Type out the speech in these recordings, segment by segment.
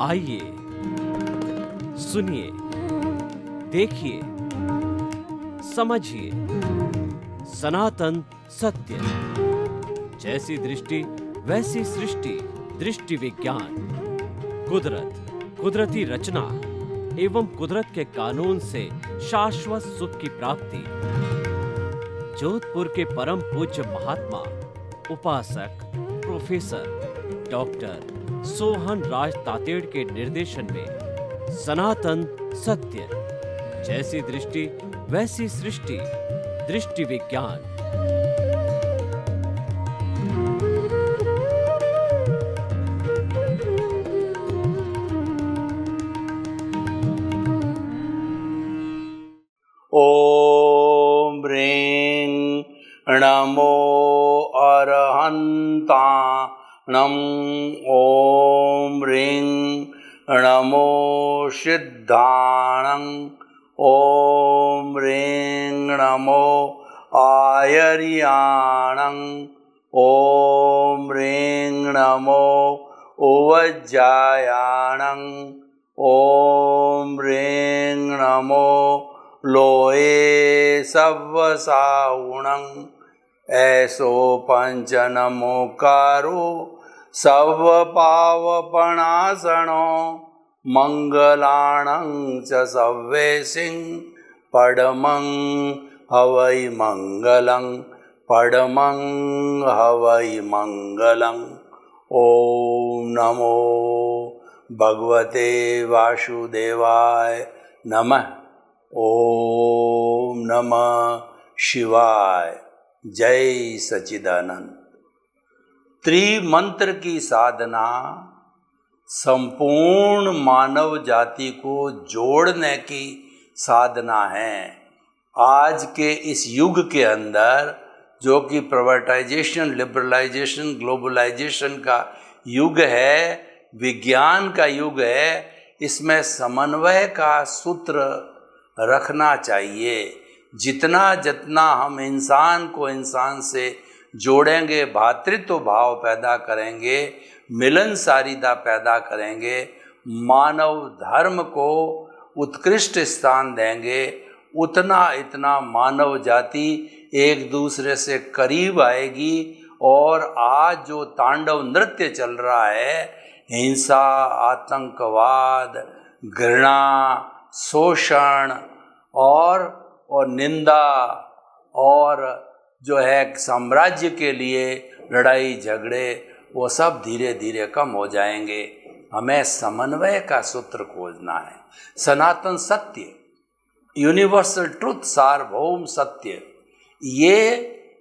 आइए, सुनिए, देखिए, समझिए सनातन सत्य। जैसी दृष्टि वैसी सृष्टि, दृष्टि विज्ञान। कुदरत, कुदरती रचना एवं कुदरत के कानून से शाश्वत सुख की प्राप्ति। जोधपुर के परम पूज्य महात्मा उपासक प्रोफेसर डॉक्टर सोहन राज तातेड़ के निर्देशन में सनातन सत्य। जैसी दृष्टि वैसी सृष्टि, दृष्टि विज्ञान। ओम ह्रीं नमो अरहन्ताणं। ओम ह्रीं नमो सिद्धाणं। ओम ह्रीं नमो आयर्याणं। ओम ह्रीं नमो उवज्जायाणं। ओम ह्रीं नमो लोये सव्वसाहुणं। ऐसो पंच नमोकारो सव्वपावपणासनो। मंगलाणं च सव्वेसिं पडमं हवै मंगलं। पडमं हवै मंगलं। ओम नमो भगवते वासुदेवाय नमः। ओम नमः शिवाय। जय सच्चिदानंद। त्रिमंत्र की साधना संपूर्ण मानव जाति को जोड़ने की साधना है। आज के इस युग के अंदर, जो कि प्राइवेटाइजेशन, लिबरलाइजेशन, ग्लोबलाइजेशन का युग है, विज्ञान का युग है, इसमें समन्वय का सूत्र रखना चाहिए। जितना जितना हम इंसान को इंसान से जोड़ेंगे, भातृत्व भाव पैदा करेंगे, मिलनसारिता पैदा करेंगे, मानव धर्म को उत्कृष्ट स्थान देंगे, उतना इतना मानव जाति एक दूसरे से करीब आएगी। और आज जो तांडव नृत्य चल रहा है, हिंसा, आतंकवाद, घृणा, शोषण और निंदा और जो है साम्राज्य के लिए लड़ाई झगड़े, वो सब धीरे धीरे कम हो जाएंगे। हमें समन्वय का सूत्र खोजना है। सनातन सत्य, यूनिवर्सल ट्रुथ, सार्वभौम सत्य, ये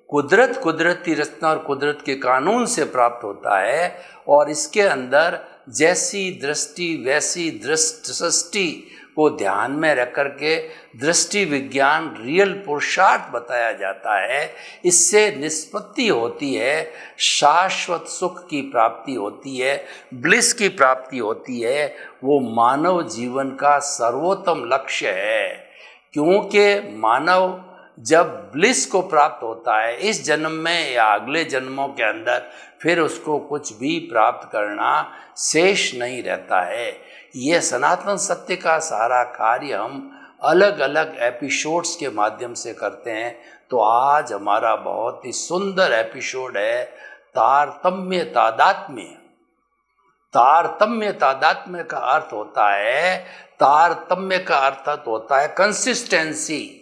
कुदरत, कुदरती रचना और कुदरत के कानून से प्राप्त होता है। और इसके अंदर जैसी दृष्टि वैसी सृष्टि को ध्यान में रख करके दृष्टि विज्ञान, रियल पुरुषार्थ बताया जाता है। इससे निष्पत्ति होती है, शाश्वत सुख की प्राप्ति होती है, ब्लिस की प्राप्ति होती है। वो मानव जीवन का सर्वोत्तम लक्ष्य है। क्योंकि मानव जब ब्लिस को प्राप्त होता है इस जन्म में या अगले जन्मों के अंदर, फिर उसको कुछ भी प्राप्त करना शेष नहीं रहता है। ये सनातन सत्य का सारा कार्य हम अलग अलग एपिसोड्स के माध्यम से करते हैं। तो आज हमारा बहुत ही सुंदर एपिसोड है तारतम्य तादात्म्य। तारतम्य तादात्म्य का अर्थ होता है, तारतम्य का अर्थ होता है कंसिस्टेंसी।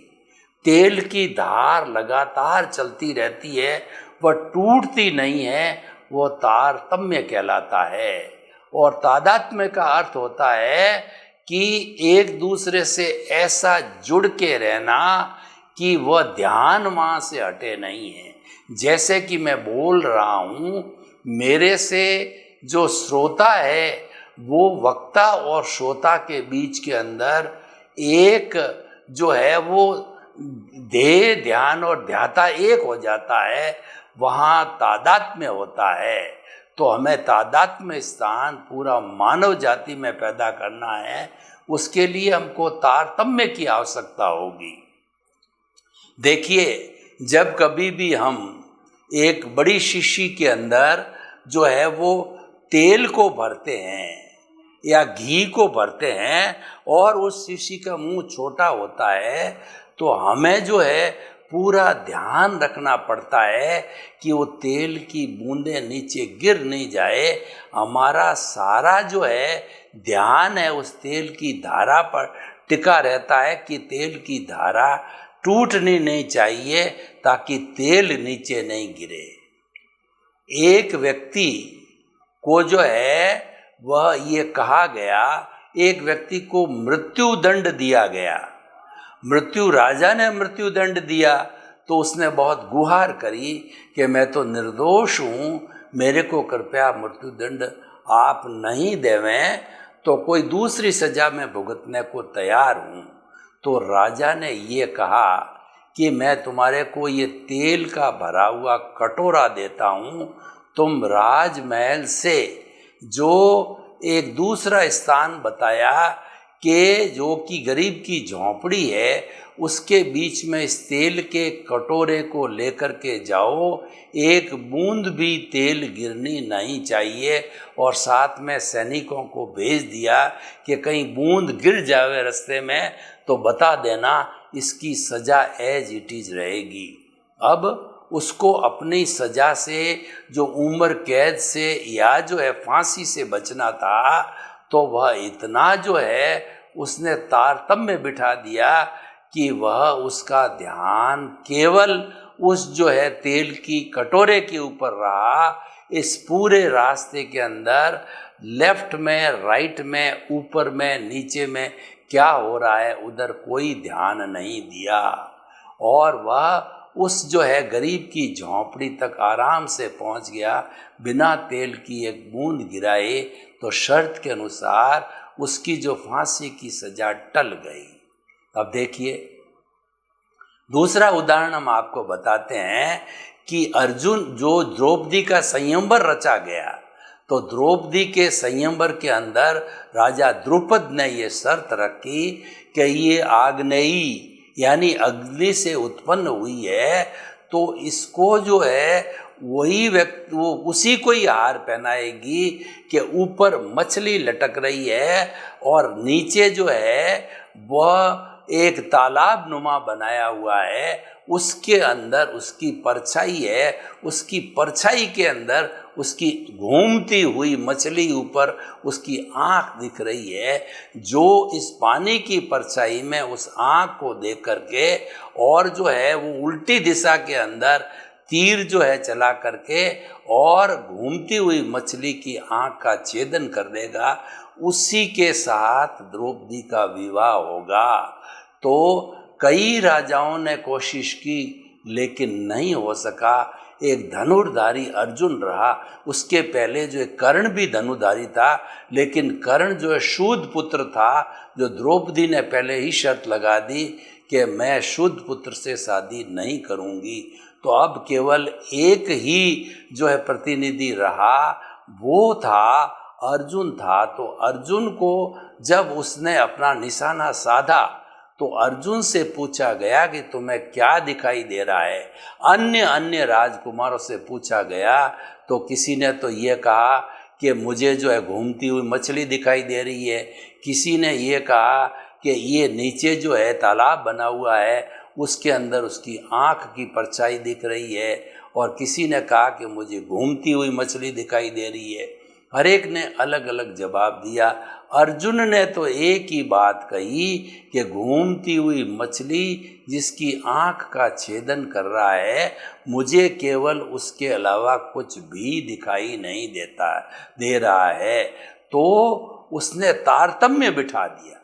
तेल की धार लगातार चलती रहती है, वह टूटती नहीं है, वो तारतम्य कहलाता है। और तादात्म्य का अर्थ होता है कि एक दूसरे से ऐसा जुड़ के रहना कि वह ध्यान वहाँ से हटे नहीं है। जैसे कि मैं बोल रहा हूँ, मेरे से जो श्रोता है वो वक्ता और श्रोता के बीच के अंदर एक जो है वो देह, ध्यान और ध्याता एक हो जाता है, वहाँ तादात्म्य होता है। तो हमें तादात्म्य स्थान पूरा मानव जाति में पैदा करना है। उसके लिए हमको तारतम्य की आवश्यकता होगी। देखिए, जब कभी भी हम एक बड़ी शीशी के अंदर जो है वो तेल को भरते हैं या घी को भरते हैं और उस शिशी का मुंह छोटा होता है, तो हमें जो है पूरा ध्यान रखना पड़ता है कि वो तेल की बूंदें नीचे गिर नहीं जाए। हमारा सारा जो है ध्यान है उस तेल की धारा पर टिका रहता है कि तेल की धारा टूटनी नहीं चाहिए ताकि तेल नीचे नहीं गिरे। एक व्यक्ति को जो है वह ये कहा गया, एक व्यक्ति को मृत्यु दंड दिया गया। मृत्यु राजा ने मृत्यु दंड दिया तो उसने बहुत गुहार करी कि मैं तो निर्दोष हूँ, मेरे को कृपया मृत्यु दंड आप नहीं देवें, तो कोई दूसरी सजा में भुगतने को तैयार हूँ। तो राजा ने ये कहा कि मैं तुम्हारे को ये तेल का भरा हुआ कटोरा देता हूँ, तुम राजमहल से जो एक दूसरा स्थान बताया कि जो कि गरीब की झोंपड़ी है, उसके बीच में इस तेल के कटोरे को लेकर के जाओ, एक बूंद भी तेल गिरनी नहीं चाहिए। और साथ में सैनिकों को भेज दिया कि कहीं बूंद गिर जावे रास्ते में तो बता देना, इसकी सज़ा एज इट इज़ रहेगी। अब उसको अपनी सज़ा से, जो उम्र कैद से या जो है फांसी से बचना था, तो वह इतना जो है उसने तारतम्य बिठा दिया कि वह उसका ध्यान केवल उस जो है तेल की कटोरे के ऊपर रहा। इस पूरे रास्ते के अंदर लेफ्ट में, राइट में, ऊपर में, नीचे में क्या हो रहा है उधर कोई ध्यान नहीं दिया। और वह उस जो है गरीब की झोंपड़ी तक आराम से पहुंच गया बिना तेल की एक बूंद गिराए। तो शर्त के अनुसार उसकी जो फांसी की सजा टल गई। अब देखिए दूसरा उदाहरण हम आपको बताते हैं कि अर्जुन जो द्रौपदी का संयंवर रचा गया, तो द्रौपदी के संयंवर के अंदर राजा द्रुपद ने ये शर्त रखी कि ये आग्नेयी यानी अग्नि से उत्पन्न हुई है, तो इसको जो है वही व्यक्ति, वो उसी को ही हार पहनाएगी कि ऊपर मछली लटक रही है और नीचे जो है वह एक तालाब नुमा बनाया हुआ है, उसके अंदर उसकी परछाई है, उसकी परछाई के अंदर उसकी घूमती हुई मछली ऊपर उसकी आँख दिख रही है, जो इस पानी की परछाई में उस आँख को देख करके और जो है वो उल्टी दिशा के अंदर तीर जो है चला करके और घूमती हुई मछली की आँख का छेदन कर देगा, उसी के साथ द्रौपदी का विवाह होगा। तो कई राजाओं ने कोशिश की लेकिन नहीं हो सका। एक धनुर्धारी अर्जुन रहा, उसके पहले जो कर्ण भी धनुर्धारी था, लेकिन कर्ण जो है शूद्र पुत्र था, जो द्रौपदी ने पहले ही शर्त लगा दी कि मैं शूद्र पुत्र से शादी नहीं करूंगी। तो अब केवल एक ही जो है प्रतिनिधि रहा, वो था अर्जुन था। तो अर्जुन को जब उसने अपना निशाना साधा तो अर्जुन से पूछा गया कि तुम्हें क्या दिखाई दे रहा है। अन्य अन्य राजकुमारों से पूछा गया तो किसी ने तो ये कहा कि मुझे जो है घूमती हुई मछली दिखाई दे रही है, किसी ने ये कहा कि ये नीचे जो है तालाब बना हुआ है उसके अंदर उसकी आँख की परछाई दिख रही है, और किसी ने कहा कि मुझे घूमती हुई मछली दिखाई दे रही है। हर एक ने अलग अलग जवाब दिया। अर्जुन ने तो एक ही बात कही कि घूमती हुई मछली जिसकी आँख का छेदन कर रहा है, मुझे केवल उसके अलावा कुछ भी दिखाई नहीं दे रहा है। तो उसने तारतम्य बिठा दिया,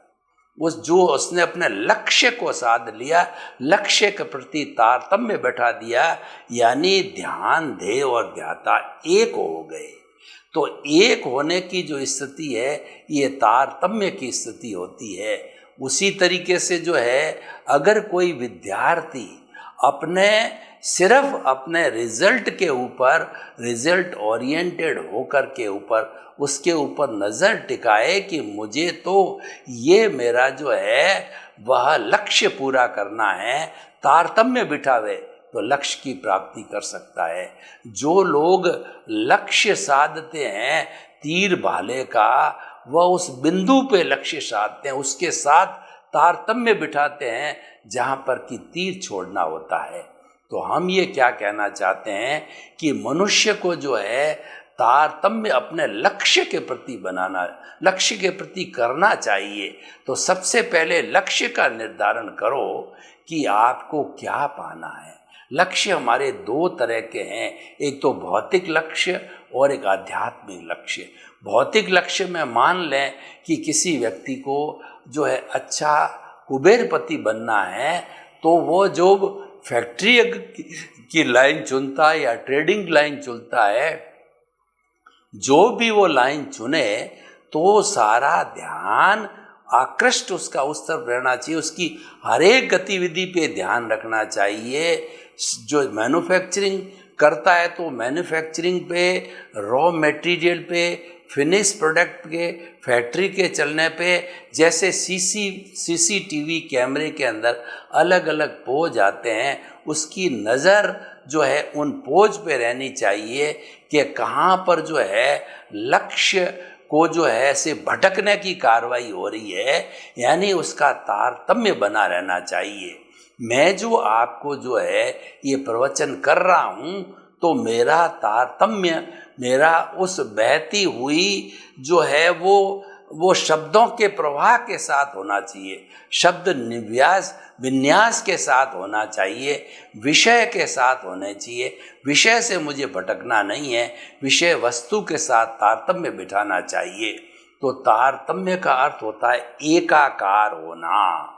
उसने अपने लक्ष्य को साध लिया, लक्ष्य के प्रति तारतम्य बैठा दिया, यानी ध्यान ध्येय और ध्याता एक हो गए। तो एक होने की जो स्थिति है ये तारतम्य की स्थिति होती है। उसी तरीके से जो है अगर कोई विद्यार्थी सिर्फ अपने रिजल्ट के ऊपर, रिजल्ट ओरिएंटेड होकर के ऊपर उसके ऊपर नज़र टिकाए कि मुझे तो ये मेरा जो है वह लक्ष्य पूरा करना है, तारतम्य बिठावे तो लक्ष्य की प्राप्ति कर सकता है। जो लोग लक्ष्य साधते हैं तीर भाले का, वह उस बिंदु पे लक्ष्य साधते हैं, उसके साथ तारतम्य बिठाते हैं जहाँ पर कि तीर छोड़ना होता है। तो हम ये क्या कहना चाहते हैं कि मनुष्य को जो है तारतम्य अपने लक्ष्य के प्रति बनाना, लक्ष्य के प्रति करना चाहिए। तो सबसे पहले लक्ष्य का निर्धारण करो कि आपको क्या पाना है। लक्ष्य हमारे दो तरह के हैं, एक तो भौतिक लक्ष्य और एक आध्यात्मिक लक्ष्य। भौतिक लक्ष्य में मान लें कि किसी व्यक्ति को जो है अच्छा कुबेरपति बनना है, तो वो जो फैक्ट्री की लाइन चुनता है या ट्रेडिंग लाइन चुनता है, जो भी वो लाइन चुने तो सारा ध्यान आकृष्ट उसका उस तरफ रहना चाहिए, उसकी हर एक गतिविधि पे ध्यान रखना चाहिए। जो मैन्युफैक्चरिंग करता है तो मैन्युफैक्चरिंग पे, रॉ मटेरियल पे, फिनिश प्रोडक्ट के, फैक्ट्री के चलने पे, जैसे सीसीटीवी कैमरे के अंदर अलग अलग पोज आते हैं, उसकी नज़र जो है उन पोज पे रहनी चाहिए कि कहाँ पर जो है लक्ष्य को जो है ऐसे भटकने की कार्रवाई हो रही है, यानी उसका तारतम्य बना रहना चाहिए। मैं जो आपको जो है ये प्रवचन कर रहा हूँ, तो मेरा तारतम्य, मेरा उस बहती हुई जो है वो शब्दों के प्रवाह के साथ होना चाहिए, शब्द विन्यास के साथ होना चाहिए, विषय के साथ होने चाहिए। विषय से मुझे भटकना नहीं है, विषय वस्तु के साथ तारतम्य बिठाना चाहिए। तो तारतम्य का अर्थ होता है एकाकार होना,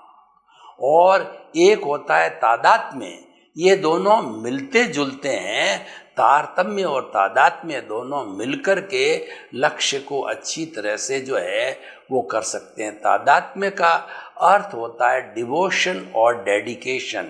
और एक होता है तादात्म्य। ये दोनों मिलते जुलते हैं। तारतम्य और तादात्म्य दोनों मिलकर के लक्ष्य को अच्छी तरह से जो है वो कर सकते हैं। तादात्म्य का अर्थ होता है डिवोशन और डेडिकेशन,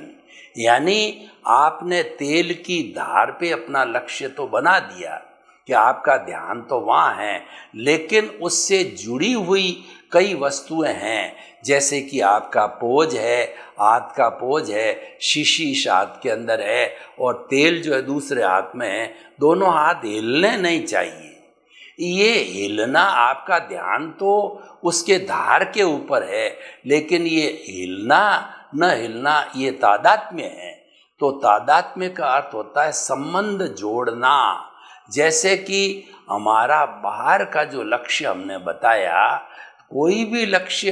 यानी आपने तेल की धार पे अपना लक्ष्य तो बना दिया कि आपका ध्यान तो वहाँ है, लेकिन उससे जुड़ी हुई कई वस्तुएं हैं, जैसे कि आपका पोज है, हाथ का पोज है, शीशी हाथ के अंदर है और तेल जो है दूसरे हाथ में है। दोनों हाथ हिलने नहीं चाहिए। ये हिलना, आपका ध्यान तो उसके धार के ऊपर है, लेकिन ये हिलना न हिलना ये तादात्म्य है। तो तादात्म्य का अर्थ होता है संबंध जोड़ना। जैसे कि हमारा बाहर का जो लक्ष्य हमने बताया, कोई भी लक्ष्य,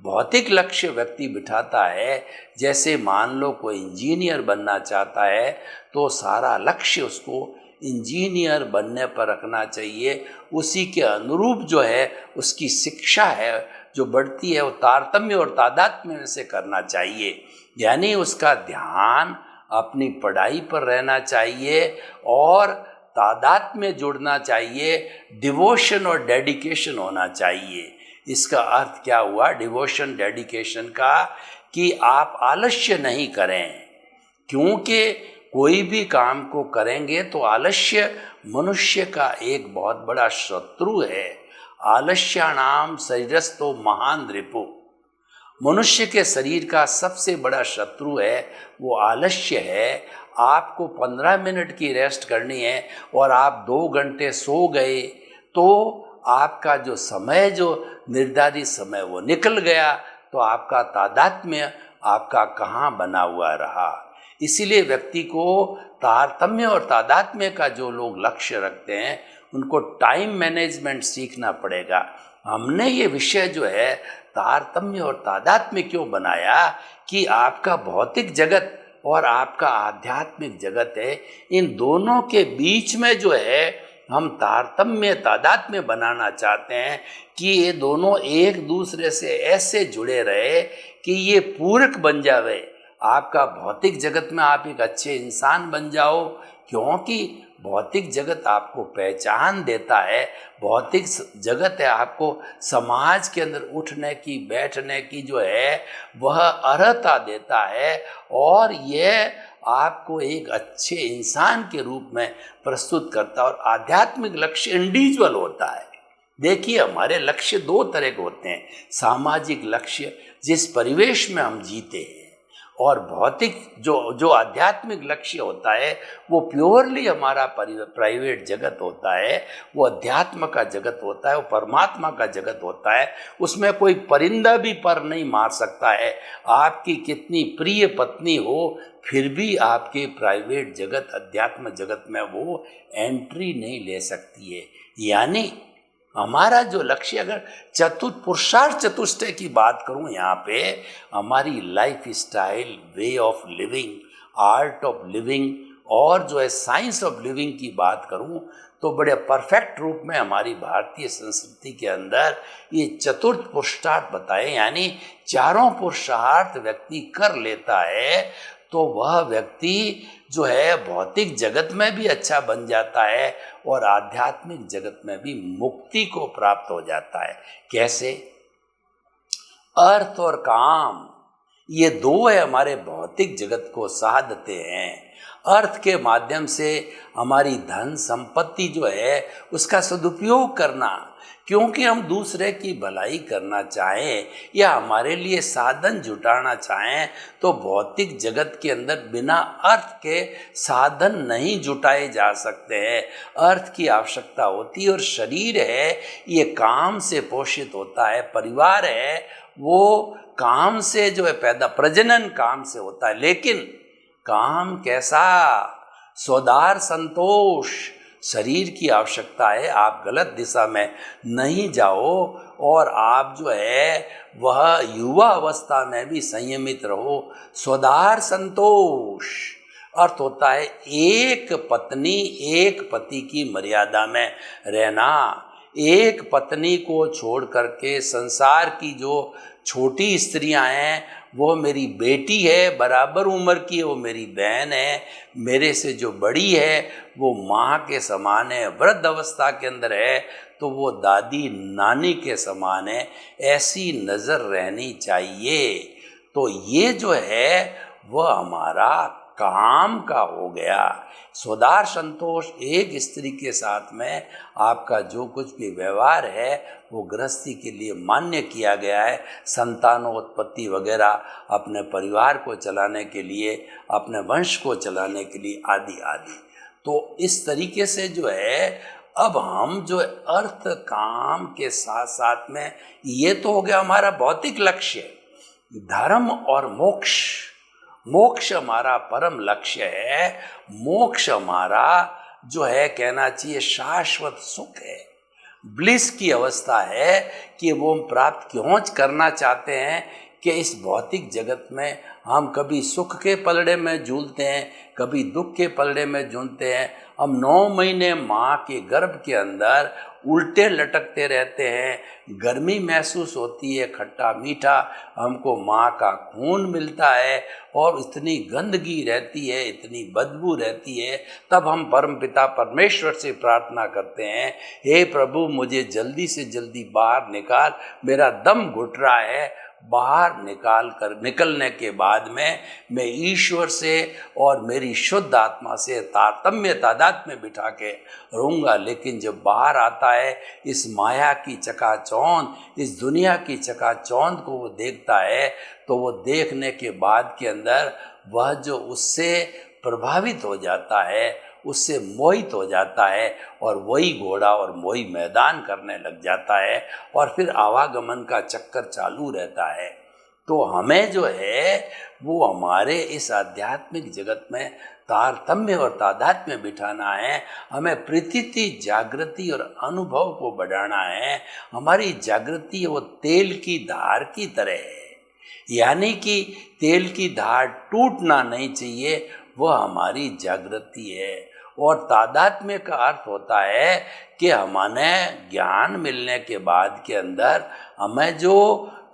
भौतिक लक्ष्य व्यक्ति बिठाता है, जैसे मान लो कोई इंजीनियर बनना चाहता है, तो सारा लक्ष्य उसको इंजीनियर बनने पर रखना चाहिए। उसी के अनुरूप जो है उसकी शिक्षा है जो बढ़ती है, वो तारतम्य और तादात्म्य में से करना चाहिए। यानी उसका ध्यान अपनी पढ़ाई पर रहना चाहिए और तादात्म्य में जुड़ना चाहिए, डिवोशन और डेडिकेशन होना चाहिए। इसका अर्थ क्या हुआ डिवोशन डेडिकेशन का, कि आप आलस्य नहीं करें, क्योंकि कोई भी काम को करेंगे तो आलस्य मनुष्य का एक बहुत बड़ा शत्रु है। आलस्यानाम शरीरस्थो महान रिपु, मनुष्य के शरीर का सबसे बड़ा शत्रु है वो आलस्य है। आपको 15 मिनट की रेस्ट करनी है और आप 2 घंटे सो गए तो आपका जो समय, जो निर्धारित समय वो निकल गया, तो आपका तादात्म्य आपका कहाँ बना हुआ रहा। इसीलिए व्यक्ति को तारतम्य और तादात्म्य का जो लोग लक्ष्य रखते हैं उनको टाइम मैनेजमेंट सीखना पड़ेगा। हमने ये विषय जो है तारतम्य और तादात्म्य क्यों बनाया कि आपका भौतिक जगत और आपका आध्यात्मिक जगत है, इन दोनों के बीच में जो है हम तारतम्य तादात्म्य बनाना चाहते हैं कि ये दोनों एक दूसरे से ऐसे जुड़े रहे कि ये पूरक बन जावे। आपका भौतिक जगत में आप एक अच्छे इंसान बन जाओ, क्योंकि भौतिक जगत आपको पहचान देता है, भौतिक जगत है आपको समाज के अंदर उठने की, बैठने की जो है वह अर्हता देता है, और यह आपको एक अच्छे इंसान के रूप में प्रस्तुत करता है। और आध्यात्मिक लक्ष्य इंडिविजुअल होता है। देखिए हमारे लक्ष्य 2 तरह के होते हैं। सामाजिक लक्ष्य, जिस परिवेश में हम जीते हैं, और भौतिक जो जो आध्यात्मिक लक्ष्य होता है वो प्योरली हमारा प्राइवेट जगत होता है, वो अध्यात्म का जगत होता है, वो परमात्मा का जगत होता है। उसमें कोई परिंदा भी पर नहीं मार सकता है। आपकी कितनी प्रिय पत्नी हो फिर भी आपके प्राइवेट जगत अध्यात्म जगत में वो एंट्री नहीं ले सकती है। यानी हमारा जो लक्ष्य, अगर पुरुषार्थ चतुष्टय की बात करूं यहाँ पे, हमारी life style, way of living, art of living और जो है साइंस ऑफ लिविंग की बात करूं तो बड़े परफेक्ट रूप में हमारी भारतीय संस्कृति के अंदर ये चतुर्थ पुरुषार्थ बताए। यानी चारों पुरुषार्थ व्यक्ति कर लेता है तो वह व्यक्ति जो है भौतिक जगत में भी अच्छा बन जाता है और आध्यात्मिक जगत में भी मुक्ति को प्राप्त हो जाता है। कैसे? अर्थ और काम, ये दो है हमारे भौतिक जगत को साधते हैं। अर्थ के माध्यम से हमारी धन संपत्ति जो है उसका सदुपयोग करना, क्योंकि हम दूसरे की भलाई करना चाहें या हमारे लिए साधन जुटाना चाहें तो भौतिक जगत के अंदर बिना अर्थ के साधन नहीं जुटाए जा सकते हैं। अर्थ की आवश्यकता होती है और शरीर है ये काम से पोषित होता है, परिवार है वो काम से जो है पैदा, प्रजनन काम से होता है। लेकिन काम कैसा? स्वदार संतोष, शरीर की आवश्यकता है। आप गलत दिशा में नहीं जाओ और आप जो है वह युवा अवस्था में भी संयमित रहो। स्वदार संतोष अर्थ होता है एक पत्नी एक पति की मर्यादा में रहना। एक पत्नी को छोड़ करके संसार की जो छोटी स्त्रियां हैं वो मेरी बेटी है, बराबर उम्र की है, वो मेरी बहन है, मेरे से जो बड़ी है वो माँ के समान है, वृद्ध अवस्था के अंदर है तो वो दादी नानी के समान है। ऐसी नज़र रहनी चाहिए। तो ये जो है वह हमारा काम का हो गया। स्वदार संतोष, एक स्त्री के साथ में आपका जो कुछ भी व्यवहार है वो गृहस्थी के लिए मान्य किया गया है, संतानोत्पत्ति वगैरह, अपने परिवार को चलाने के लिए, अपने वंश को चलाने के लिए, आदि आदि। तो इस तरीके से जो है अब हम जो अर्थ काम के साथ साथ में, ये तो हो गया हमारा भौतिक लक्ष्य। धर्म और मोक्ष, मोक्ष हमारा परम लक्ष्य है। मोक्ष हमारा जो है कहना चाहिए शाश्वत सुख है, ब्लिस की अवस्था है कि वो हम प्राप्त क्यों करना चाहते हैं कि इस भौतिक जगत में हम कभी सुख के पलड़े में झूलते हैं, कभी दुख के पलड़े में झूलते हैं। हम 9 महीने माँ के गर्भ के अंदर उल्टे लटकते रहते हैं, गर्मी महसूस होती है, खट्टा मीठा हमको माँ का खून मिलता है और इतनी गंदगी रहती है, इतनी बदबू रहती है। तब हम परमपिता परमेश्वर से प्रार्थना करते हैं, हे प्रभु मुझे जल्दी से जल्दी बाहर निकाल, मेरा दम घुट रहा है। बाहर निकलने के बाद में मैं ईश्वर से और मेरी शुद्ध आत्मा से तादात्म्य बिठा के रहूँगा। लेकिन जब बाहर आता है इस माया की चकाचौंध, इस दुनिया की चकाचौंध को वो देखता है तो वो देखने के बाद के अंदर वह जो उससे प्रभावित हो जाता है, उससे मोहित हो जाता है और वही घोड़ा और वही मैदान करने लग जाता है और फिर आवागमन का चक्कर चालू रहता है। तो हमें जो है वो हमारे इस आध्यात्मिक जगत में तारतम्य और तादात्म्य बिठाना है। हमें प्रतीति, जागृति और अनुभव को बढ़ाना है। हमारी जागृति वो तेल की धार की तरह है, यानी कि तेल की धार टूटना नहीं चाहिए, वह हमारी जागृति है। और तादात्म्य का अर्थ होता है कि हमें ज्ञान मिलने के बाद के अंदर हमें जो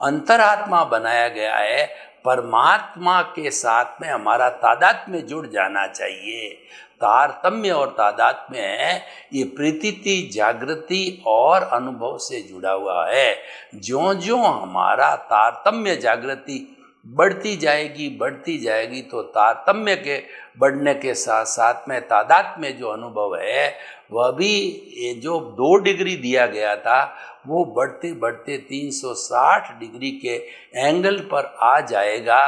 अंतरात्मा बनाया गया है, परमात्मा के साथ में हमारा तादात्म्य जुड़ जाना चाहिए। तारतम्य और तादात्म्य है ये प्रतीति, जागृति और अनुभव से जुड़ा हुआ है। ज्यों ज्यों हमारा तारतम्य जागृति बढ़ती जाएगी तो तारतम्य के बढ़ने के साथ साथ में तादात्म्य जो अनुभव है वह भी जो 2 डिग्री दिया गया था वो बढ़ते बढ़ते 360 डिग्री के एंगल पर आ जाएगा।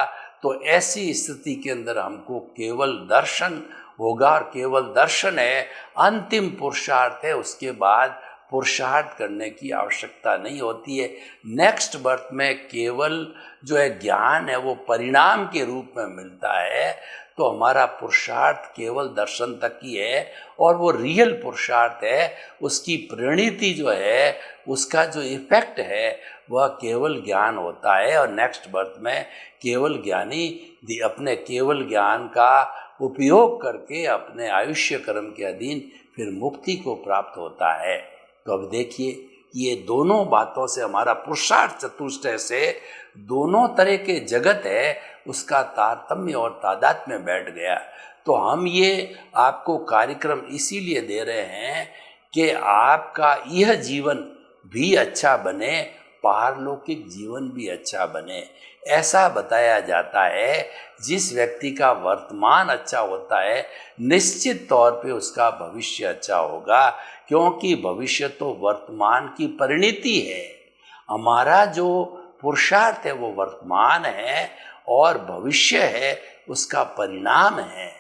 तो ऐसी स्थिति के अंदर हमको केवल दर्शन होगा, और केवल दर्शन है अंतिम पुरुषार्थ है। उसके बाद पुरुषार्थ करने की आवश्यकता नहीं होती है। नेक्स्ट बर्थ में केवल जो है ज्ञान है वो परिणाम के रूप में मिलता है। तो हमारा पुरुषार्थ केवल दर्शन तक ही है, और वो रियल पुरुषार्थ है, उसकी परिणति जो है, उसका जो इफेक्ट है वह केवल ज्ञान होता है। और नेक्स्ट बर्थ में केवल ज्ञानी अपने केवल ज्ञान का उपयोग करके अपने आयुष्य कर्म के अधीन फिर मुक्ति को प्राप्त होता है। तो अब देखिए, ये दोनों बातों से हमारा पुरुषार्थ चतुष्टय से दोनों तरह के जगत है उसका तारतम्य और तादात्म्य बैठ गया। तो हम ये आपको कार्यक्रम इसीलिए दे रहे हैं कि आपका यह जीवन भी अच्छा बने, पारलौकिक जीवन भी अच्छा बने। ऐसा बताया जाता है जिस व्यक्ति का वर्तमान अच्छा होता है निश्चित तौर पे उसका भविष्य अच्छा होगा, क्योंकि भविष्य तो वर्तमान की परिणति है। हमारा जो पुरुषार्थ है वो वर्तमान है, और भविष्य है उसका परिणाम है।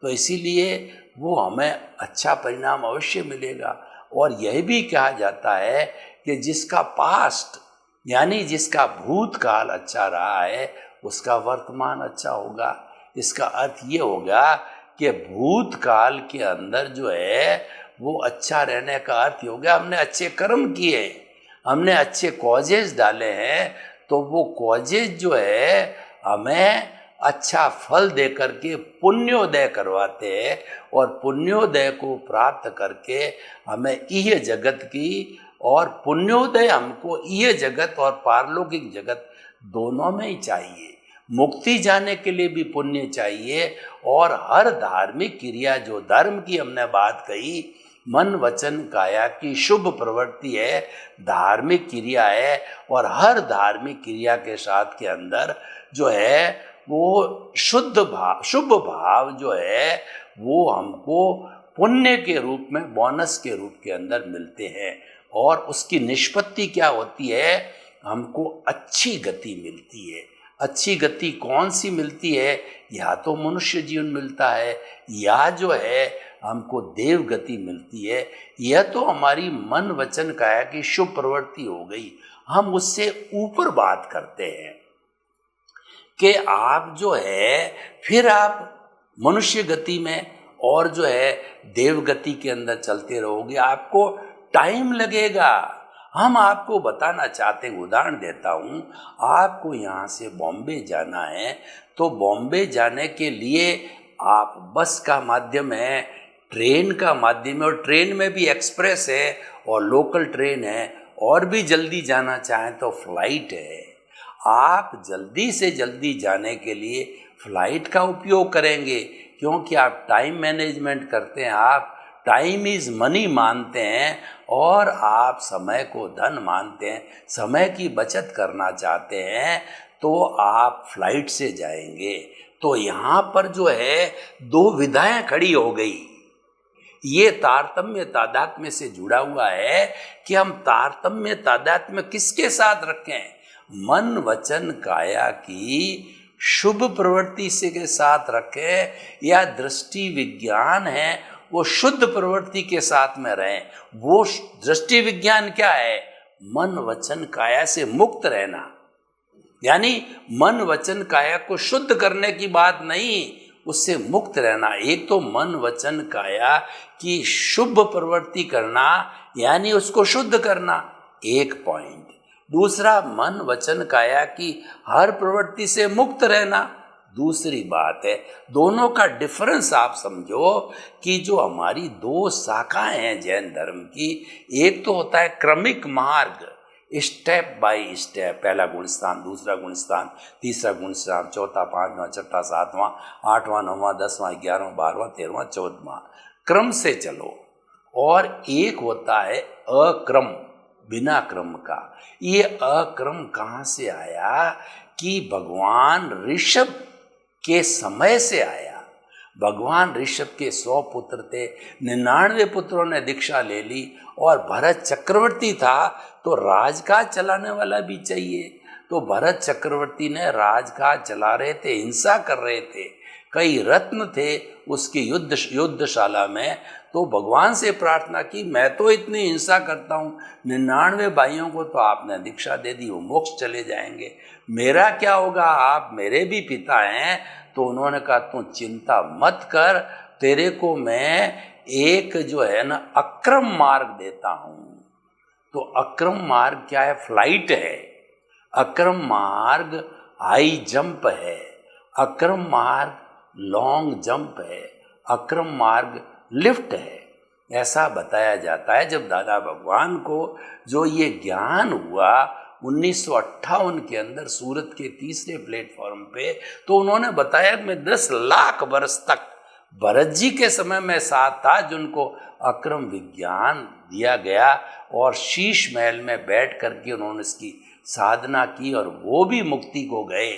तो इसीलिए वो हमें अच्छा परिणाम अवश्य मिलेगा। और यह भी कहा जाता है कि जिसका पास्ट यानी जिसका भूतकाल अच्छा रहा है उसका वर्तमान अच्छा होगा। इसका अर्थ ये होगा कि भूतकाल के अंदर जो है वो अच्छा रहने का अर्थ हो गया हमने अच्छे कर्म किए, हमने अच्छे कॉजेज डाले हैं, तो वो कॉजेज जो है हमें अच्छा फल दे करके पुण्योदय करवाते हैं, और पुण्योदय को प्राप्त करके हमें यह जगत की, और पुण्योदय हमको यह जगत और पारलौकिक जगत दोनों में ही चाहिए। मुक्ति जाने के लिए भी पुण्य चाहिए, और हर धार्मिक क्रिया जो धर्म की हमने बात कही, मन वचन काया की शुभ प्रवृत्ति है, धार्मिक क्रिया है, और हर धार्मिक क्रिया के साथ के अंदर जो है वो शुद्ध भाव शुभ भाव जो है वो हमको पुण्य के रूप में बोनस के रूप के अंदर मिलते हैं। और उसकी निष्पत्ति क्या होती है, हमको अच्छी गति मिलती है। अच्छी गति कौन सी मिलती है, या तो मनुष्य जीवन मिलता है, या जो है हमको देव गति मिलती है। यह तो हमारी मन वचन काया की शुभ प्रवृत्ति हो गई। हम उससे ऊपर बात करते हैं कि आप जो है फिर आप मनुष्य गति में और जो है देव गति के अंदर चलते रहोगे, आपको टाइम लगेगा। हम आपको बताना चाहते हैं, उदाहरण देता हूँ, आपको यहाँ से बॉम्बे जाना है, तो बॉम्बे जाने के लिए आप बस का माध्यम है, ट्रेन का माध्यम है, और ट्रेन में भी एक्सप्रेस है और लोकल ट्रेन है, और भी जल्दी जाना चाहें तो फ्लाइट है। आप जल्दी से जल्दी जाने के लिए फ्लाइट का उपयोग करेंगे, क्योंकि आप टाइम मैनेजमेंट करते हैं, आप टाइम इज़ मनी मानते हैं, और आप समय को धन मानते हैं, समय की बचत करना चाहते हैं, तो आप फ्लाइट से जाएंगे। तो यहाँ पर जो है दो विधाएं खड़ी हो गई। ये तारतम्य तादात्म्य से जुड़ा हुआ है कि हम तारतम्य तादात्म्य किसके साथ रखें, मन वचन काया की शुभ प्रवृत्ति से के साथ रखें, या दृष्टि विज्ञान है वो शुद्ध प्रवृत्ति के साथ में रहें। वो दृष्टि विज्ञान क्या है, मन वचन काया से मुक्त रहना, यानी मन वचन काया को शुद्ध करने की बात नहीं, उससे मुक्त रहना। एक तो मन वचन काया की शुभ प्रवृत्ति करना, यानी उसको शुद्ध करना, एक पॉइंट। दूसरा, मन वचन काया की हर प्रवृत्ति से मुक्त रहना, दूसरी बात है। दोनों का डिफरेंस आप समझो कि जो हमारी दो शाखाएं हैं जैन धर्म की, एक तो होता है क्रमिक मार्ग, स्टेप बाय स्टेप, पहला गुणस्थान, दूसरा गुणस्थान, तीसरा गुणस्थान, चौथा, पांचवा, छठा, सातवां, आठवां, नौवां, 10वां, 11वां, 12वां, 13वां, 14वां, क्रम से चलो। और एक होता है अक्रम, बिना क्रम का। ये अक्रम कहाँ से आया कि भगवान ऋषभ के समय से आया। भगवान ऋषभ के 100 पुत्र थे, 99 पुत्रों ने दीक्षा ले ली, और भरत चक्रवर्ती था, तो राजकाज चलाने वाला भी चाहिए। तो भरत चक्रवर्ती ने राजकाज चला रहे थे, हिंसा कर रहे थे, कई रत्न थे उसकी युद्धशाला में। तो भगवान से प्रार्थना की, मैं तो इतनी हिंसा करता हूँ, 99 भाइयों को तो आपने दीक्षा दे दी, वो मोक्ष चले जाएंगे, मेरा क्या होगा, आप मेरे भी पिता हैं। तो उन्होंने कहा तू चिंता मत कर, तेरे को मैं एक जो है ना अक्रम मार्ग देता हूँ। तो अक्रम मार्ग क्या है? फ्लाइट है। अक्रम मार्ग हाई जंप है। अक्रम मार्ग लॉन्ग जंप है। अक्रम मार्ग लिफ्ट है, ऐसा बताया जाता है। जब दादा भगवान को जो ये ज्ञान हुआ 1958 के अंदर सूरत के तीसरे प्लेटफॉर्म पे, तो उन्होंने बताया कि मैं 10 लाख वर्ष तक भरत जी के समय में साथ था जिनको अक्रम विज्ञान दिया गया, और शीश महल में बैठ करके उन्होंने इसकी साधना की और वो भी मुक्ति को गए,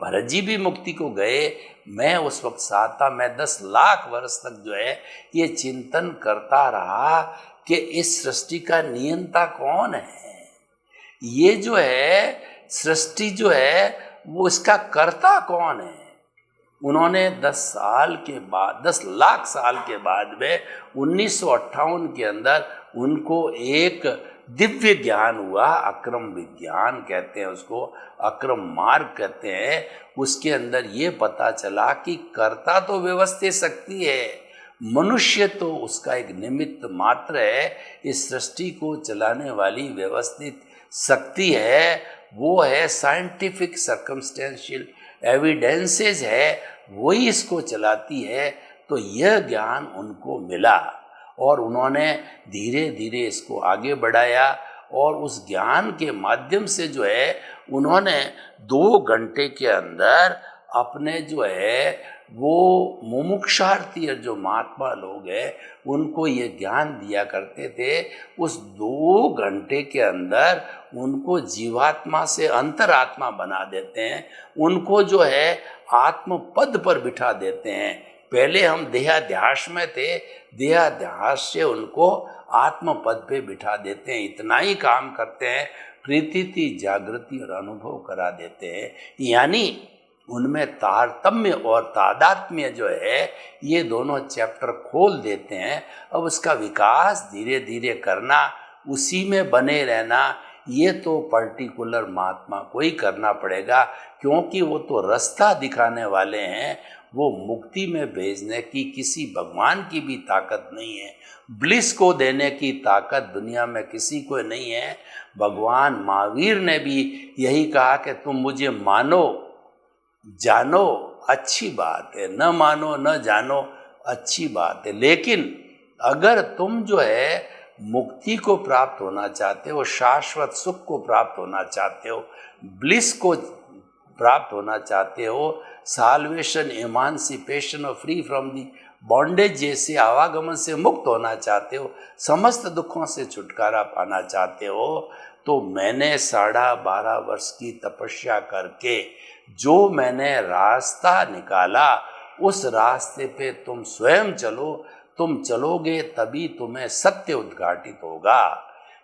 भरत जी भी मुक्ति को गए। मैं उस वक्त साथ था। मैं 10 लाख वर्ष तक जो है ये चिंतन करता रहा कि इस सृष्टि का नियंता कौन है, ये जो है सृष्टि जो है वो इसका कर्ता कौन है। उन्होंने 10 लाख साल के बाद में 1958 के अंदर उनको एक दिव्य ज्ञान हुआ, अक्रम विज्ञान कहते हैं उसको, अक्रम मार्ग कहते हैं। उसके अंदर ये पता चला कि कर्ता तो व्यवस्थित शक्ति है, मनुष्य तो उसका एक निमित्त मात्र है। इस सृष्टि को चलाने वाली व्यवस्थित शक्ति है, वो है साइंटिफिक सर्कमस्टेंशियल एविडेंसेस है, वही इसको चलाती है। तो यह ज्ञान उनको मिला और उन्होंने धीरे धीरे इसको आगे बढ़ाया, और उस ज्ञान के माध्यम से जो है उन्होंने 2 घंटे के अंदर अपने जो है वो मुमुक्षार्थी जो महात्मा लोग हैं उनको ये ज्ञान दिया करते थे। उस 2 घंटे के अंदर उनको जीवात्मा से अंतरात्मा बना देते हैं, उनको जो है आत्म पद पर बिठा देते हैं। पहले हम देहाध्यास में थे, देहाध्यास से उनको आत्म पद पे बिठा देते हैं। इतना ही काम करते हैं, प्रीति जागृति और अनुभव करा देते हैं। यानी उनमें तारतम्य और तादात्म्य जो है ये दोनों चैप्टर खोल देते हैं। अब उसका विकास धीरे धीरे करना, उसी में बने रहना, ये तो पर्टिकुलर महात्मा को ही करना पड़ेगा, क्योंकि वो तो रास्ता दिखाने वाले हैं। वो मुक्ति में भेजने की किसी भगवान की भी ताकत नहीं है, ब्लिस को देने की ताकत दुनिया में किसी को नहीं है। भगवान महावीर ने भी यही कहा कि तुम मुझे मानो जानो अच्छी बात है, न मानो न जानो अच्छी बात है, लेकिन अगर तुम जो है मुक्ति को प्राप्त होना चाहते हो, शाश्वत सुख को प्राप्त होना चाहते हो, ब्लिस को प्राप्त होना चाहते हो, साल्वेशन, इमांसिपेशन और फ्री फ्रॉम दी बॉन्डेज जैसे आवागमन से मुक्त होना चाहते हो, समस्त दुखों से छुटकारा पाना चाहते हो, तो मैंने 12.5 वर्ष की तपस्या करके जो मैंने रास्ता निकाला, उस रास्ते पे तुम स्वयं चलो। तुम चलोगे तभी तुम्हें सत्य उद्घाटित होगा,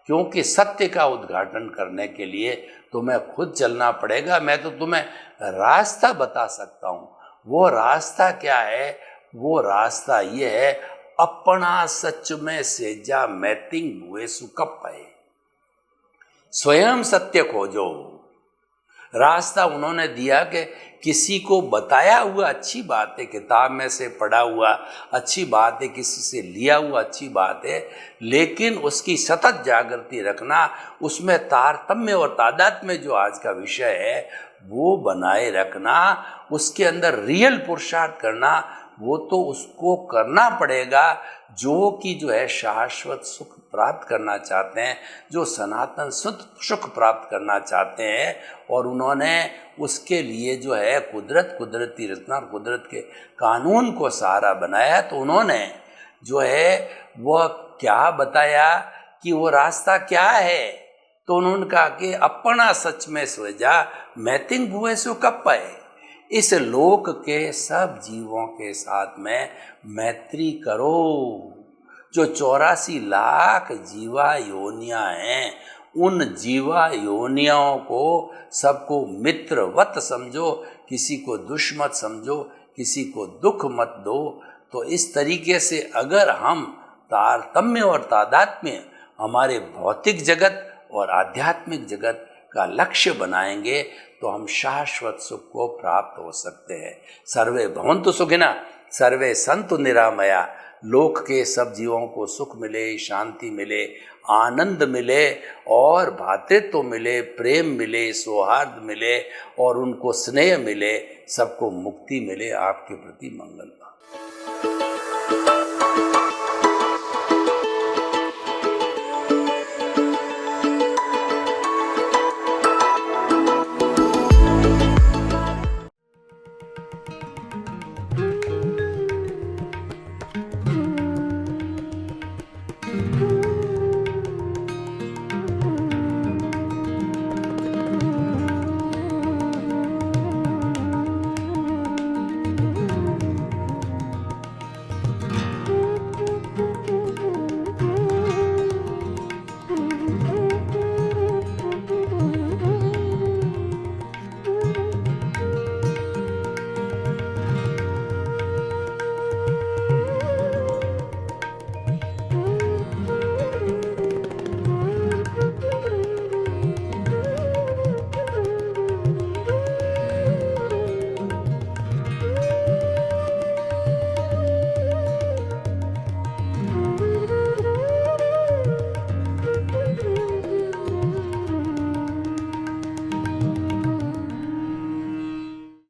क्योंकि सत्य का उद्घाटन करने के लिए तुम्हें खुद चलना पड़ेगा। मैं तो तुम्हें रास्ता बता सकता हूँ। वो रास्ता क्या है? वो रास्ता ये है, अपना सच में सेजा मैतिंग हुए सुकप है, स्वयं सत्य खोजो। रास्ता उन्होंने दिया कि किसी को बताया हुआ अच्छी बात है, किताब में से पढ़ा हुआ अच्छी बात है, किसी से लिया हुआ अच्छी बात है, लेकिन उसकी सतत जागृति रखना, उसमें तारतम्य और तादात्म्य जो आज का विषय है वो बनाए रखना, उसके अंदर रियल पुरुषार्थ करना, वो तो उसको करना पड़ेगा जो कि जो है शाश्वत सुख प्राप्त करना चाहते हैं, जो सनातन सुख प्राप्त करना चाहते हैं। और उन्होंने उसके लिए जो है कुदरती रचना, कुदरत के कानून को सहारा बनाया। तो उन्होंने जो है वह क्या बताया कि वो रास्ता क्या है? तो उन्होंने कहा कि अपना सच में सोजा मैतिंग भुए सो कप है, इस लोक के सब जीवों के साथ में मैत्री करो। जो 84 लाख जीवा योनियां हैं उन जीवा योनियों को सबको मित्रवत समझो, किसी को दुश्मन समझो, किसी को दुख मत दो। तो इस तरीके से अगर हम तारतम्य और तादात्म्य हमारे भौतिक जगत और आध्यात्मिक जगत का लक्ष्य बनाएंगे तो हम शाश्वत सुख को प्राप्त हो सकते हैं। सर्वे भवन्तु सुखिनः, सर्वे सन्तु निरामया। लोक के सब जीवों को सुख मिले, शांति मिले, आनंद मिले और भातृत्व मिले, प्रेम मिले, सौहार्द मिले और उनको स्नेह मिले, सबको मुक्ति मिले। आपके प्रति मंगल।